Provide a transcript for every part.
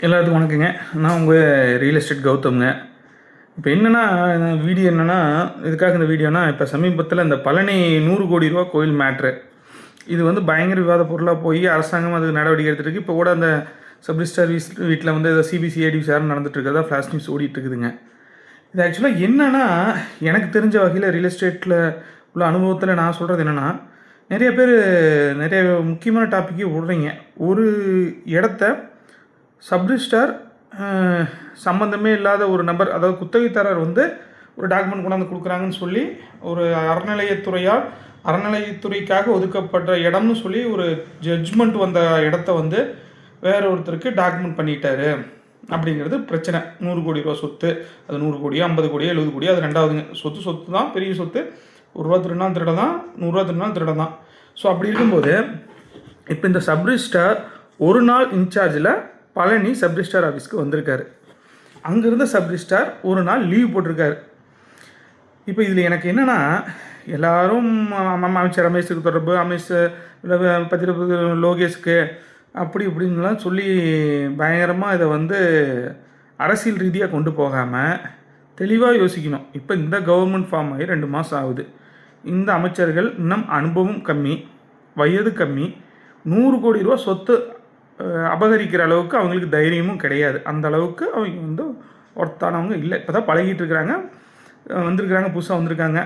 எல்லாத்துக்கும் வணக்கங்க. நான் உங்கள் ரியல் எஸ்டேட் கௌதம்ங்க. இப்போ என்னென்னா வீடியோ என்னென்னா இதுக்காக இந்த வீடியோனா இப்போ சமீபத்தில் இந்த பழனி 100 கோடி ரூபா கோயில் மேட்ரு இது வந்து பயங்கர விவாத பொருளாக போய் அரசாங்கம் அதுக்கு நடவடிக்கை எடுத்துகிட்டு இப்போ கூட அந்த சப்ரிஸ்டார் வீட்டில் வந்து சிபிசிஐடி விசாரணை நடந்துகிட்ருக்கிறதா ஃப்ளாஷ் நியூஸ் ஓடிட்டுருக்குதுங்க. இது ஆக்சுவலாக என்னென்னா எனக்கு தெரிஞ்ச வகையில் ரியல் எஸ்டேட்டில் உள்ள அனுபவத்தில் நான் சொல்கிறது என்னென்னா நிறைய பேர் நிறைய முக்கியமான டாப்பிக்கே விடுறீங்க. ஒரு இடத்த சப்ரிஸ்டார் சம்மந்தமே இல்லாத ஒரு நபர், அதாவது குத்தகைதாரர் வந்து ஒரு டாக்குமெண்ட் கொண்டாந்து கொடுக்குறாங்கன்னு சொல்லி ஒரு அறநிலையத்துறைக்காக ஒதுக்கப்பட்ட இடம்னு சொல்லி ஒரு ஜட்ஜ்மெண்ட் வந்த இடத்த வந்து வேற ஒருத்தருக்கு டாக்குமெண்ட் பண்ணிட்டாரு அப்படிங்கிறது பிரச்சனை. 100 கோடி ரூபா சொத்து, அது 100 கோடியோ 50 கோடியோ 70 கோடியோ அது ரெண்டாவதுங்க. சொத்து தான், பெரிய சொத்து. 1 ரூபா திருநாள் திருட தான், 100 ரூபா திருநாள் திருட தான். ஸோ அப்படி இருக்கும்போது இப்போ இந்த சப்ரிஸ்டார் ஒரு நாள் இன்சார்ஜில் பழனி சப்ரிஸ்டார் ஆஃபீஸ்க்கு வந்திருக்காரு. அங்கேருந்த சப்ரிஸ்டார் ஒரு நாள் லீவ் போட்டிருக்காரு. இப்போ இதில் எனக்கு என்னென்னா எல்லோரும் அமைச்சர் ரமேஷுக்கு தொடர்பு, அமைச்சர் பத்திர லோகேஷ்க்கு அப்படி இப்படின்லாம் சொல்லி பயங்கரமாக இதை வந்து அரசியல் ரீதியாக கொண்டு போகாமல் தெளிவாக யோசிக்கணும். இப்போ இந்த கவர்மெண்ட் ஃபார்ம் ஆகி 2 மாதம் ஆகுது. இந்த அமைச்சர்கள் இன்னும் அனுபவம் கம்மி, வயது கம்மி, 100 கோடி ரூபா சொத்து அபகரிக்கிற அளவுக்கு அவங்களுக்கு தைரியமும் கிடையாது. அந்த அளவுக்கு அவங்க வந்து ஒருத்தானவங்க இல்லை. இப்போ தான் பழகிட்டு இருக்கிறாங்க, வந்திருக்கிறாங்க, புதுசாக வந்திருக்காங்க.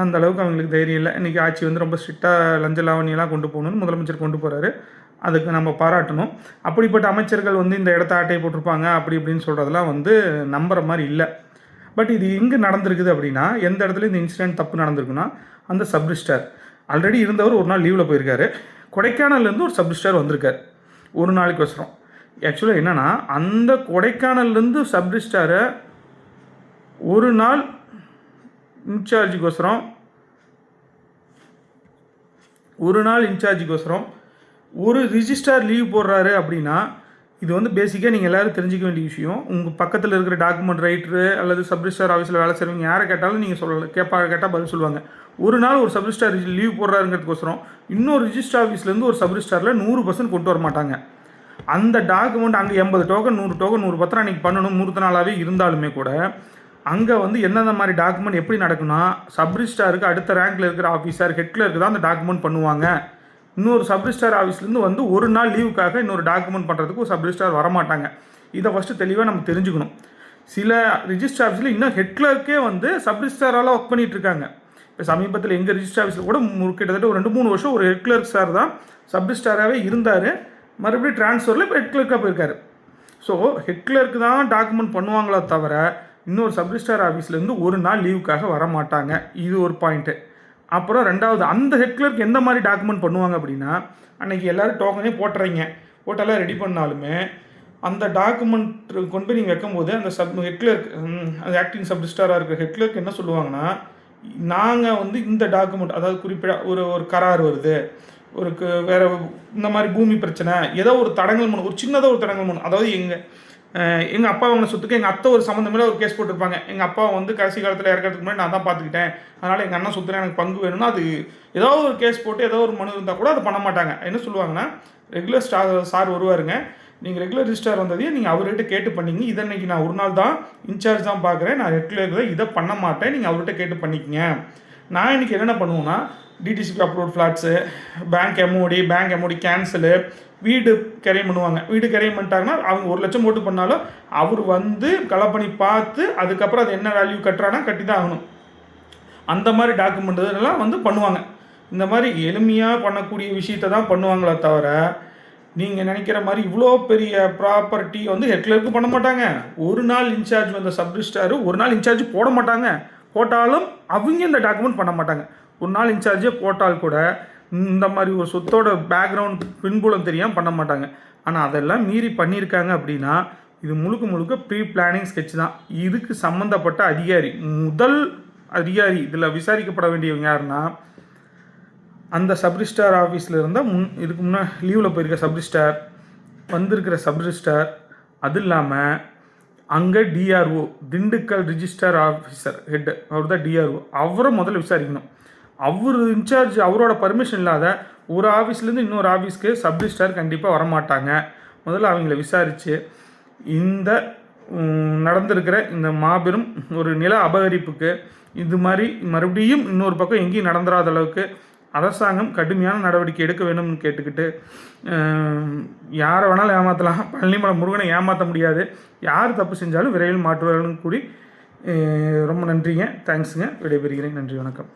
அந்த அளவுக்கு அவங்களுக்கு தைரியம் இல்லை. இன்றைக்கி ஆட்சி வந்து ரொம்ப ஸ்ட்ரிக்டாக லஞ்ச லாவணியெல்லாம் கொண்டு போகணுன்னு முதலமைச்சர் கொண்டு போகிறாரு. அதுக்கு நம்ம பாராட்டணும். அப்படிப்பட்ட அமைச்சர்கள் வந்து இந்த இடத்த ஆட்டையை போட்டிருப்பாங்க அப்படி இப்படின்னு சொல்கிறதெல்லாம் வந்து நம்புகிற மாதிரி இல்லை. பட் இது எங்கே நடந்திருக்குது அப்படின்னா, எந்த இடத்துல இந்த இன்சிடென்ட் தப்பு நடந்திருக்குன்னா, அந்த சப்ரிஸ்டார் ஆல்ரெடி இருந்தவர் ஒரு நாள் லீவில் போயிருக்காரு. கொடைக்கானல்லேருந்து ஒரு சப்ரிஸ்டார் வந்திருக்கார் ஒரு நாளைக்கு வசரம். ஆக்சுவலாக என்னென்னா அந்த கொடைக்கானல்லேருந்து சப்ரிஸ்டாரை ஒரு நாள் இன்சார்ஜுக்கோசரம் ஒரு ரிஜிஸ்டார் லீவ் போடுறாரு அப்படின்னா இது வந்து பேசிக்காக நீங்கள் எல்லோரும் தெரிஞ்சிக்க வேண்டிய விஷயம். உங்கள் பக்கத்தில் இருக்கிற டாக்குமெண்ட் ரைட்டரு அல்லது சப்ரிஸ்டார் ஆஃபீஸில் வேலை செய்கிறவங்க யாரை கேட்டாலும் நீங்கள் கேட்டால் பதில் சொல்லுவாங்க. ஒரு நாள் ஒரு சப்ரிஸ்டார் லீவ் போடுறாருங்கிறதுக்கோசரம் இன்னொரு ரிஜிஸ்டர் ஆஃபீஸ்லேருந்து ஒரு சப்ரிஸ்டாரில் 100% கொண்டு வர மாட்டாங்க. அந்த டாக்குமெண்ட் அங்கே 80 டோக்கன் 100 டோக்கன் 100 பத்திரம் அன்றைக்கி பண்ணணும், முகூர்த்த நாளாகவே இருந்தாலுமே கூட அங்கே வந்து எந்தெந்த மாதிரி டாக்குமெண்ட் எப்படி நடக்குன்னா, சப்ரிஸ்டாருக்கு அடுத்த ரேங்கில் இருக்கிற ஆஃபீஸர் ஹெட் கிளர்க்கு தான் அந்த டாக்குமெண்ட் பண்ணுவாங்க. இன்னொரு சப்ரிஸ்டார் ஆஃபீஸ்லேருந்து வந்து ஒரு நாள் லீவுக்காக இன்னொரு டாக்குமெண்ட் பண்ணுறதுக்கு ஒரு சப்ரிஸ்டார் வரமாட்டாங்க. இதை ஃபஸ்ட்டு தெளிவாக நம்ம தெரிஞ்சுக்கணும். சில ரிஜிஸ்டர் ஆஃபீஸில் இன்னும் ஹெட் கிளர்க்கே வந்து சப்ரிஸ்டாரால் ஒர்க் பண்ணிகிட்ருக்காங்க. இப்போ சமீபத்தில் எங்கள் ரிஜிஸ்டர் ஆஃபீஸில் கூட கிட்டத்தட்ட ஒரு 2-3 வருஷம் ஒரு ஹெட் கிளர்க் சார் தான் சப்ரிஸ்டாராகவே இருந்தார். மறுபடியும் ட்ரான்ஸ்ஃபரில் இப்போ ஹெட் கிளர்க்காக போயிருக்காரு. ஸோ ஹெட் கிளர்க்கு தான் டாக்குமெண்ட் பண்ணுவாங்களோ தவிர இன்னொரு சப்ரிஸ்டார் ஆஃபீஸ்லேருந்து ஒரு நாள் லீவுக்காக வரமாட்டாங்க. இது ஒரு பாயிண்ட்டு. அப்புறம் ரெண்டாவது, அந்த ஹெட் கிளர்க் எந்த மாதிரி டாக்குமெண்ட் பண்ணுவாங்க அப்படின்னா, அன்றைக்கி எல்லோரும் டோக்கனே போட்டெல்லாம் ரெடி பண்ணாலுமே அந்த டாக்குமெண்ட் கொண்டு போய் நீங்கள் வைக்கும்போது அந்த ஹெட் கிளர்க், அந்த ஆக்டிங் சப்ரிஸ்டாராக இருக்கிற ஹெட் கிளர்க் என்ன சொல்லுவாங்கன்னா, நாங்கள் வந்து இந்த டாக்குமெண்ட், அதாவது குறிப்பிட்ட ஒரு கரார் வருது, வேறு இந்த மாதிரி பூமி பிரச்சனை, ஏதோ ஒரு தடங்கல் மனு, ஒரு சின்னதாக ஒரு தடங்கல் மனு, அதாவது எங்கள் அப்பா வாங்கின சொத்துக்கு எங்கள் அத்தை ஒரு சம்மந்தமே ஒரு கேஸ் போட்டிருப்பாங்க. எங்கள் அப்பா வந்து கடைசி காலத்தில் இறக்கிறதுக்கு முன்னாடி நான் தான் பார்த்துக்கிட்டேன், அதனால் எங்கள் அண்ணன் சொத்துல எனக்கு பங்கு வேணும்னா அது ஏதாவது ஒரு கேஸ் போட்டு ஏதோ ஒரு மனு இருந்தால் கூட அதை பண்ண மாட்டாங்க. என்ன சொல்லுவாங்கன்னா, ரெகுலர் சார் வருவாருங்க, நீங்கள் ரெகுலர் ரிஜிஸ்டார் வந்ததையே நீங்கள் அவர்கிட்ட கேட்டு பண்ணிங்க. இதை இன்றைக்கி நான் ஒரு நாள் தான் இன்சார்ஜ் தான் பார்க்குறேன், நான் ரெகுலர் தான் இதை பண்ண மாட்டேன், நீங்கள் அவர்கிட்ட கேட்டு பண்ணிக்கங்க. நான் இன்றைக்கி என்னென்ன பண்ணுவேன்னா, DTCP approved flats, bank MOD cancel, வீடு கரையம் பண்ணுவாங்க. வீடு கரையம் பண்ணிட்டாங்கன்னா அவங்க 1 லட்சம் போட்டு பண்ணாலும் அவர் வந்து கலப்பணி பார்த்து அதுக்கப்புறம் அது என்ன வேல்யூ கட்டுறானா கட்டி தான் ஆகணும். அந்த மாதிரி டாக்குமெண்ட் இதெல்லாம் வந்து பண்ணுவாங்க. இந்த மாதிரி எளிமையாக பண்ணக்கூடிய விஷயத்தை தான் பண்ணுவாங்களே தவிர நீங்கள் நினைக்கிற மாதிரி இவ்வளோ பெரிய ப்ராப்பர்ட்டி வந்து ஹெட் கிளர்க்கு பண்ண மாட்டாங்க. ஒரு நாள் இன்சார்ஜ் வந்த சப்ரிஸ்டாரு ஒரு நாள் இன்சார்ஜ் போட மாட்டாங்க. போட்டாலும் அவங்க இந்த டாக்குமெண்ட் பண்ண மாட்டாங்க. ஒரு நாள் இன்சார்ஜே போட்டால் கூட இந்த மாதிரி ஒரு சொத்தோட பேக்ரவுண்ட் பின்புலம் தெரியாமல் பண்ண மாட்டாங்க. ஆனால் அதெல்லாம் மீறி பண்ணியிருக்காங்க அப்படின்னா இது முழுக்க ப்ரீ பிளானிங் ஸ்கெட்ச் தான். இதுக்கு சம்மந்தப்பட்ட முதல் அதிகாரி இதில் விசாரிக்கப்பட வேண்டியவங்க யாருன்னா, அந்த சப்ரிஸ்டார் ஆஃபீஸில் இருந்தால் இதுக்கு முன்னாடி லீவில் போயிருக்க சப்ரிஸ்டார், வந்திருக்கிற சப்ரிஸ்டார், அது இல்லாமல் அங்கே DRO, Dindigul register officer head, அவர் தான் டிஆர்ஓ, அவரை முதல்ல விசாரிக்கணும். அவர் இன்சார்ஜ், அவரோட பர்மிஷன் இல்லாத ஒரு ஆஃபீஸ்லேருந்து இன்னொரு ஆஃபீஸ்க்கு சப்ரிஸ்டார் கண்டிப்பாக வரமாட்டாங்க. முதல்ல அவங்கள விசாரித்து இந்த நடந்திருக்கிற இந்த மாபெரும் ஒரு நில அபகரிப்புக்கு இது மாதிரி மறுபடியும் இன்னொரு பக்கம் எங்கேயும் நடந்துடாத அளவுக்கு அரசாங்கம் கடுமையான நடவடிக்கை எடுக்க வேணும்னு கேட்டுக்கிட்டு, யாரை வேணாலும் ஏமாற்றலாம், பழனிமலை முருகனை ஏமாற்ற முடியாது, யார் தப்பு செஞ்சாலும் விரைவில் மாற்றுவார்கள்னு கூறி ரொம்ப நன்றிங்க, தேங்க்ஸுங்க, விடைபெறுகிறேன். நன்றி, வணக்கம்.